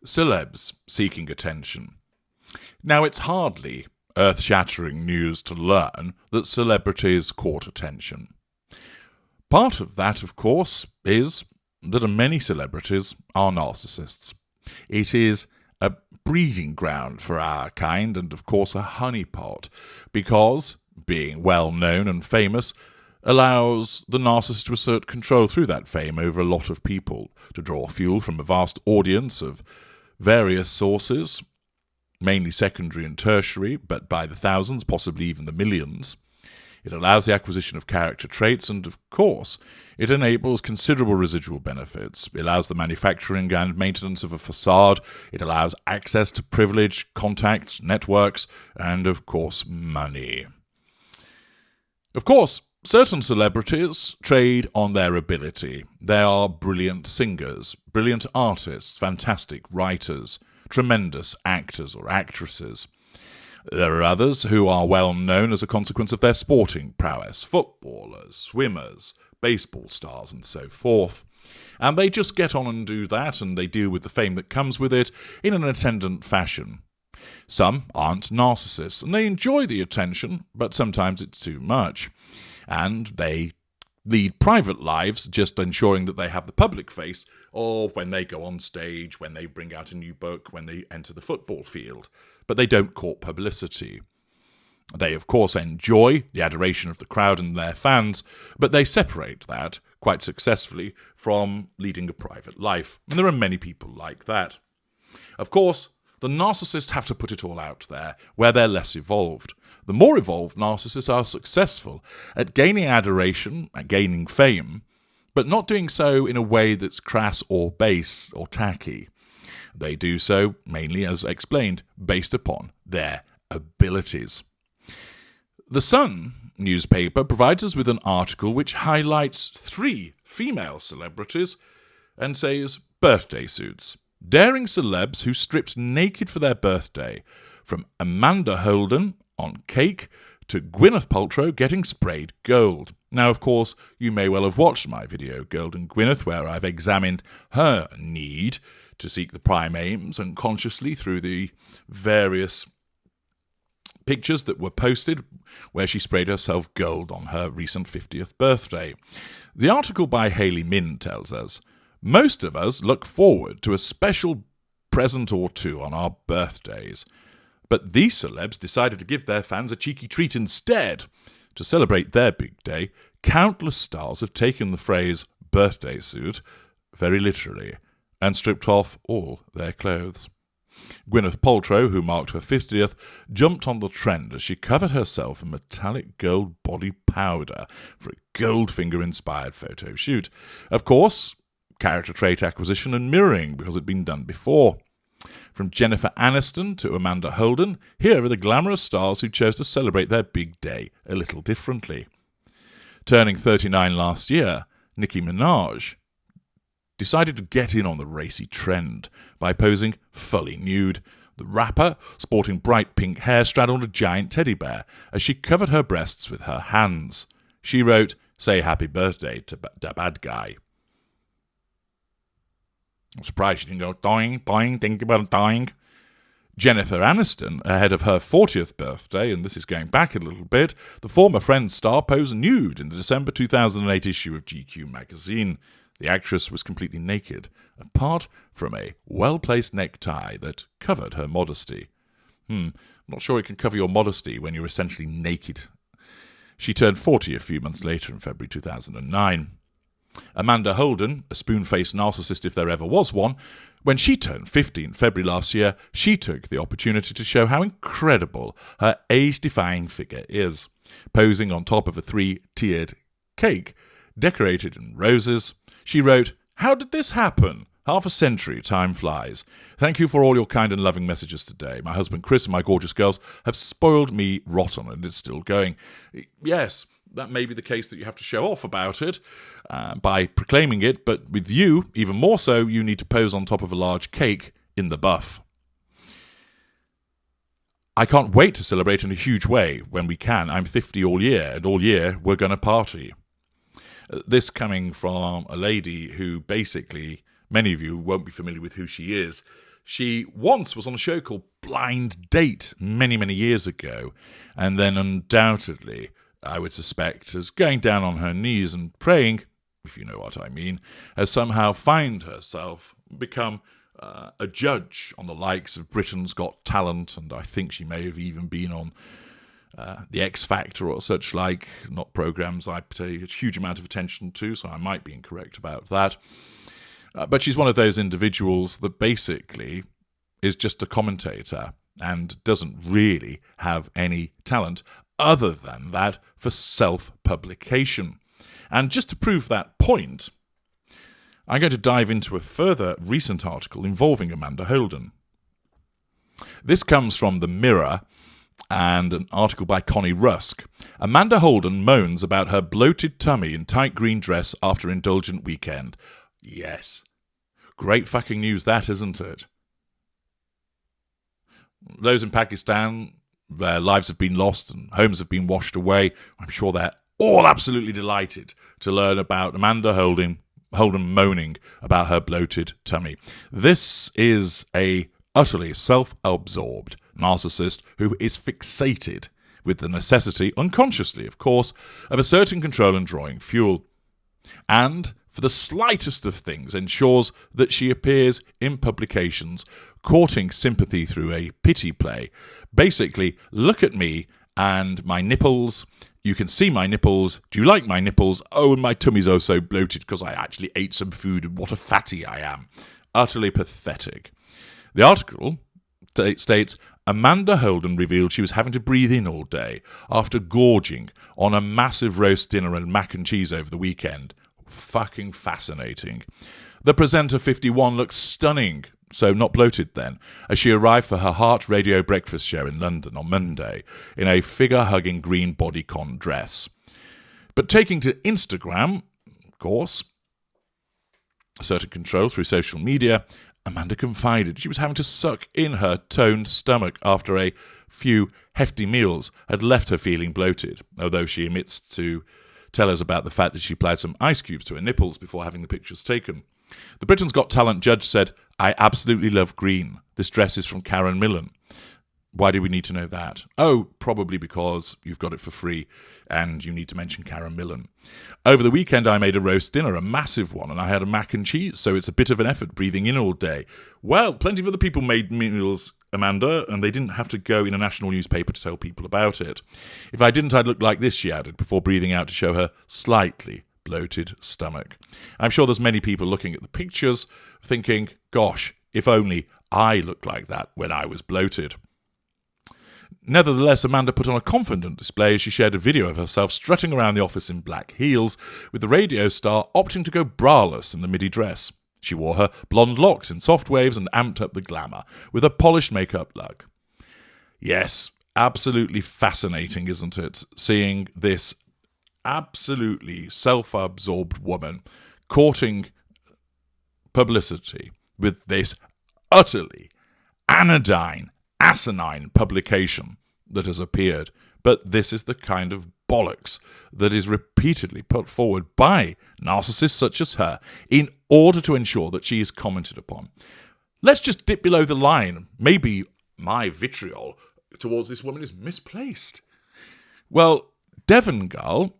celebs seeking attention. Now, it's hardly earth-shattering news to learn that celebrities court attention. Part of that, of course, is that many celebrities are narcissists. It is a breeding ground for our kind and, of course, a honeypot, because being well-known and famous allows the narcissist to assert control through that fame over a lot of people, to draw fuel from a vast audience of various sources, mainly secondary and tertiary, but by the thousands, possibly even the millions. It allows the acquisition of character traits, and, of course, it enables considerable residual benefits. It allows the manufacturing and maintenance of a facade. It allows access to privilege, contacts, networks, and, of course, money. Of course, certain celebrities trade on their ability. They are brilliant singers, brilliant artists, fantastic writers, tremendous actors or actresses. There are others who are well known as a consequence of their sporting prowess, footballers, swimmers, baseball stars, and so forth. And they just get on and do that, and they deal with the fame that comes with it in an attendant fashion. Some aren't narcissists, and they enjoy the attention, but sometimes it's too much. And they lead private lives, just ensuring that they have the public face, or when they go on stage, when they bring out a new book, when they enter the football field. But they don't court publicity. They, of course, enjoy the adoration of the crowd and their fans, but they separate that quite successfully from leading a private life. And there are many people like that. Of course, the narcissists have to put it all out there, where they're less evolved. The more evolved narcissists are successful at gaining adoration, at gaining fame, but not doing so in a way that's crass or base or tacky. They do so, mainly, as explained, based upon their abilities. The Sun newspaper provides us with an article which highlights 3 female celebrities and says, birthday suits. Daring celebs who stripped naked for their birthday, from Amanda Holden on cake to Gwyneth Paltrow getting sprayed gold. Now, of course, you may well have watched my video, Gold and Gwyneth, where I've examined her need to seek the prime aims unconsciously through the various pictures that were posted where she sprayed herself gold on her recent 50th birthday. The article by Hayley Min tells us, most of us look forward to a special present or two on our birthdays. But these celebs decided to give their fans a cheeky treat instead. To celebrate their big day, countless stars have taken the phrase birthday suit very literally and stripped off all their clothes. Gwyneth Paltrow, who marked her 50th, jumped on the trend as she covered herself in metallic gold body powder for a Goldfinger-inspired photo shoot. Of course, character trait acquisition and mirroring, because it had been done before. From Jennifer Aniston to Amanda Holden, here are the glamorous stars who chose to celebrate their big day a little differently. Turning 39 last year, Nicki Minaj decided to get in on the racy trend by posing fully nude. The rapper, sporting bright pink hair, straddled a giant teddy bear as she covered her breasts with her hands. She wrote, "Say happy birthday to the bad guy." I'm surprised she didn't go, doing, think about dying. Jennifer Aniston, ahead of her 40th birthday, and this is going back a little bit, the former Friends star posed nude in the December 2008 issue of GQ magazine. The actress was completely naked, apart from a well-placed necktie that covered her modesty. I'm not sure it can cover your modesty when you're essentially naked. She turned 40 a few months later in February 2009. Amanda Holden, a spoon-faced narcissist if there ever was one, when she turned 50 in February last year, she took the opportunity to show how incredible her age-defying figure is, posing on top of a 3-tiered cake decorated in roses. She wrote, "How did this happen? Half a century, time flies. Thank you for all your kind and loving messages today. My husband Chris and my gorgeous girls have spoiled me rotten, and it's still going." Yes, that may be the case that you have to show off about it by proclaiming it, but with you, even more so, you need to pose on top of a large cake in the buff. I can't wait to celebrate in a huge way when we can. I'm 50 all year, and all year we're going to party. This coming from a lady who basically, many of you won't be familiar with who she is. She once was on a show called Blind Date many, many years ago, and then undoubtedly, I would suspect, as going down on her knees and praying, if you know what I mean, has somehow found herself become a judge on the likes of Britain's Got Talent, and I think she may have even been on The X Factor or such like, not programmes I pay a huge amount of attention to, so I might be incorrect about that. But she's one of those individuals that basically is just a commentator and doesn't really have any talent other than that for self-publication. And just to prove that point, I'm going to dive into a further recent article involving Amanda Holden. This comes from The Mirror and an article by Connie Rusk. Amanda Holden moans about her bloated tummy in tight green dress after indulgent weekend. Yes. Great fucking news that, isn't it? Those in Pakistan, their lives have been lost and homes have been washed away. I'm sure they're all absolutely delighted to learn about Amanda Holden moaning about her bloated tummy. This is a utterly self-absorbed narcissist who is fixated with the necessity, unconsciously of course, of asserting control and drawing fuel. And for the slightest of things ensures that she appears in publications courting sympathy through a pity play. Basically, look at me and my nipples. You can see my nipples. Do you like my nipples? Oh, and my tummy's oh so bloated because I actually ate some food and what a fatty I am. Utterly pathetic. The article states, Amanda Holden revealed she was having to breathe in all day after gorging on a massive roast dinner and mac and cheese over the weekend. Fucking fascinating. The presenter 51 looks stunning, so not bloated then, as she arrived for her Heart Radio breakfast show in London on Monday in a figure-hugging green bodycon dress. But taking to Instagram, of course, asserted control through social media, Amanda confided she was having to suck in her toned stomach after a few hefty meals had left her feeling bloated, although she omits to tell us about the fact that she applied some ice cubes to her nipples before having the pictures taken. The Britain's Got Talent judge said, I absolutely love green. This dress is from Karen Millen. Why do we need to know that? Oh, probably because you've got it for free and you need to mention Karen Millen. Over the weekend, I made a roast dinner, a massive one, and I had a mac and cheese, so it's a bit of an effort breathing in all day. Well, plenty of other people made meals, Amanda, and they didn't have to go in a national newspaper to tell people about it. If I didn't, I'd look like this, she added, before breathing out to show her slightly bloated stomach. I'm sure there's many people looking at the pictures thinking, gosh, if only I looked like that when I was bloated. Nevertheless, Amanda put on a confident display as she shared a video of herself strutting around the office in black heels, with the radio star opting to go braless in the midi dress. She wore her blonde locks in soft waves and amped up the glamour with a polished makeup look. Yes, absolutely fascinating, isn't it? Seeing this absolutely self-absorbed woman courting publicity with this utterly anodyne, asinine publication that has appeared. But this is the kind of bollocks that is repeatedly put forward by narcissists such as her in order to ensure that she is commented upon. Let's just dip below the line. Maybe my vitriol towards this woman is misplaced. Well, Devon Gull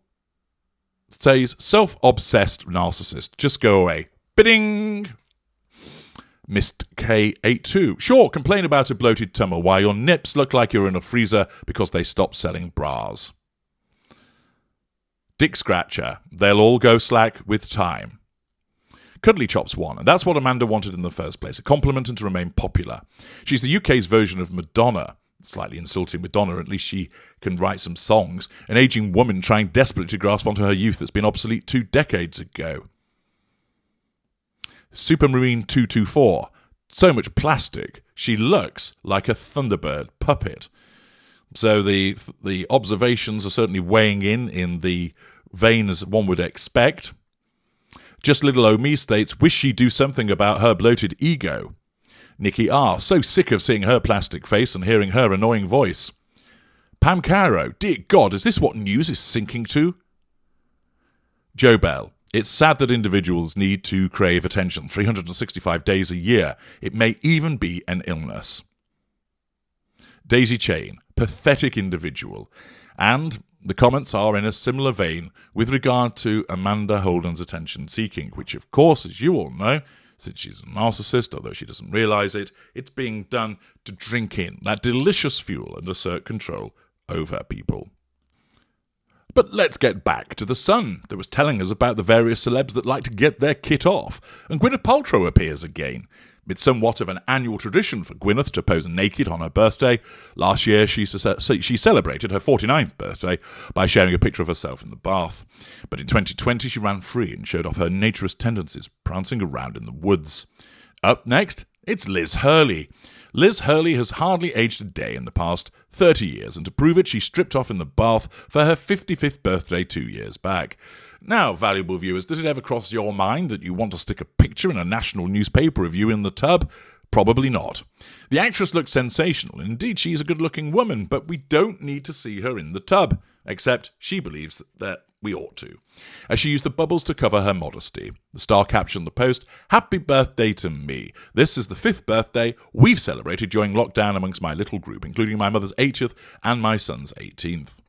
says, self-obsessed narcissist, just go away. Bidding! Mist K82. Sure, complain about a bloated tummy while your nips look like you're in a freezer because they stopped selling bras. Dick Scratcher. They'll all go slack with time. Cuddly Chops won, and that's what Amanda wanted in the first place, a compliment and to remain popular. She's the UK's version of Madonna. Slightly insulting Madonna, at least she can write some songs. An aging woman trying desperately to grasp onto her youth that's been obsolete 2 decades ago. Supermarine 224. So much plastic. She looks like a Thunderbird puppet. So the observations are certainly weighing in the vein as one would expect. Just Little O' states, wish she'd do something about her bloated ego. Nikki R. So sick of seeing her plastic face and hearing her annoying voice. Pam Caro. Dear God, is this what news is sinking to? Joe Bell. It's sad that individuals need to crave attention 365 days a year. It may even be an illness. Daisy Chain, pathetic individual. And the comments are in a similar vein with regard to Amanda Holden's attention seeking, which of course, as you all know, since she's a narcissist, although she doesn't realise it, it's being done to drink in that delicious fuel and assert control over people. But let's get back to the Sun that was telling us about the various celebs that like to get their kit off, and Gwyneth Paltrow appears again. It's somewhat of an annual tradition for Gwyneth to pose naked on her birthday. Last year, she celebrated her 49th birthday by sharing a picture of herself in the bath. But in 2020, she ran free and showed off her naturist tendencies, prancing around in the woods. Up next, it's Liz Hurley. Liz Hurley has hardly aged a day in the past 30 years, and to prove it, she stripped off in the bath for her 55th birthday 2 years back. Now, valuable viewers, does it ever cross your mind that you want to stick a picture in a national newspaper of you in the tub? Probably not. The actress looks sensational. Indeed, she's a good-looking woman, but we don't need to see her in the tub, except she believes that we ought to, as she used the bubbles to cover her modesty. The star captioned the post, "Happy birthday to me. This is the 5th birthday we've celebrated during lockdown amongst my little group, including my mother's 80th and my son's 18th.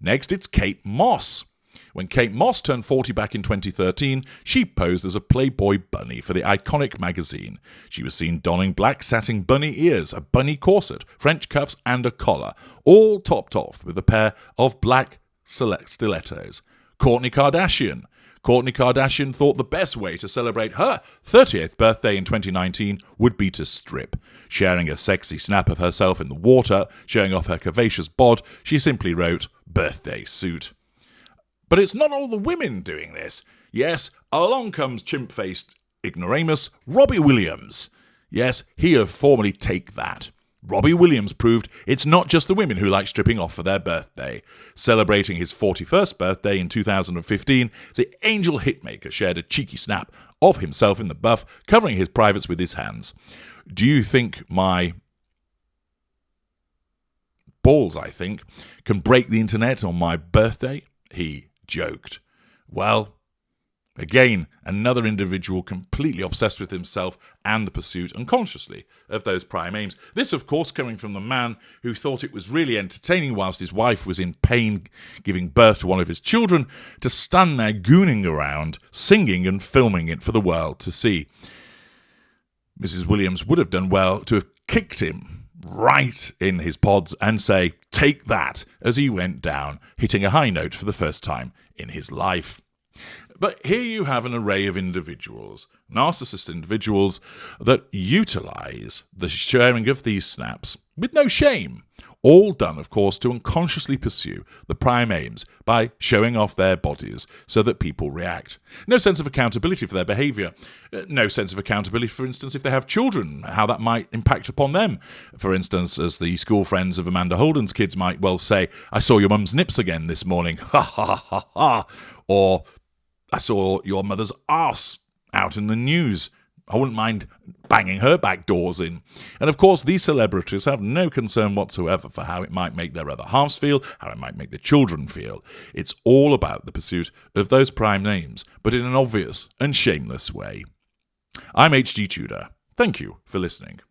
Next, it's Kate Moss. When Kate Moss turned 40 back in 2013, she posed as a Playboy bunny for the iconic magazine. She was seen donning black satin bunny ears, a bunny corset, French cuffs, and a collar, all topped off with a pair of black stilettos. Kourtney Kardashian. Kourtney Kardashian thought the best way to celebrate her 30th birthday in 2019 would be to strip. Sharing a sexy snap of herself in the water, showing off her curvaceous bod, she simply wrote, "birthday suit." But it's not all the women doing this. Yes, along comes chimp-faced ignoramus Robbie Williams. Yes, he of formerly Take That. Robbie Williams proved it's not just the women who like stripping off for their birthday. Celebrating his 41st birthday in 2015, the angel hitmaker shared a cheeky snap of himself in the buff, covering his privates with his hands. "Do you think my balls, can break the internet on my birthday?" he joked. Well, again, another individual completely obsessed with himself and the pursuit, unconsciously, of those prime aims. This, of course, coming from the man who thought it was really entertaining whilst his wife was in pain giving birth to one of his children to stand there gooning around, singing and filming it for the world to see. Mrs. Williams would have done well to have kicked him right in his pods and say, "Take that," as he went down, hitting a high note for the first time in his life. But here you have an array of individuals, narcissist individuals, that utilise the sharing of these snaps with no shame. All done, of course, to unconsciously pursue the prime aims by showing off their bodies so that people react. No sense of accountability for their behaviour. No sense of accountability, for instance, if they have children, how that might impact upon them. For instance, as the school friends of Amanda Holden's kids might well say, "I saw your mum's nips again this morning, ha ha ha ha," or "I saw your mother's arse out in the news. I wouldn't mind banging her back doors in." And of course, these celebrities have no concern whatsoever for how it might make their other halves feel, how it might make their children feel. It's all about the pursuit of those prime names, but in an obvious and shameless way. I'm H.G. Tudor. Thank you for listening.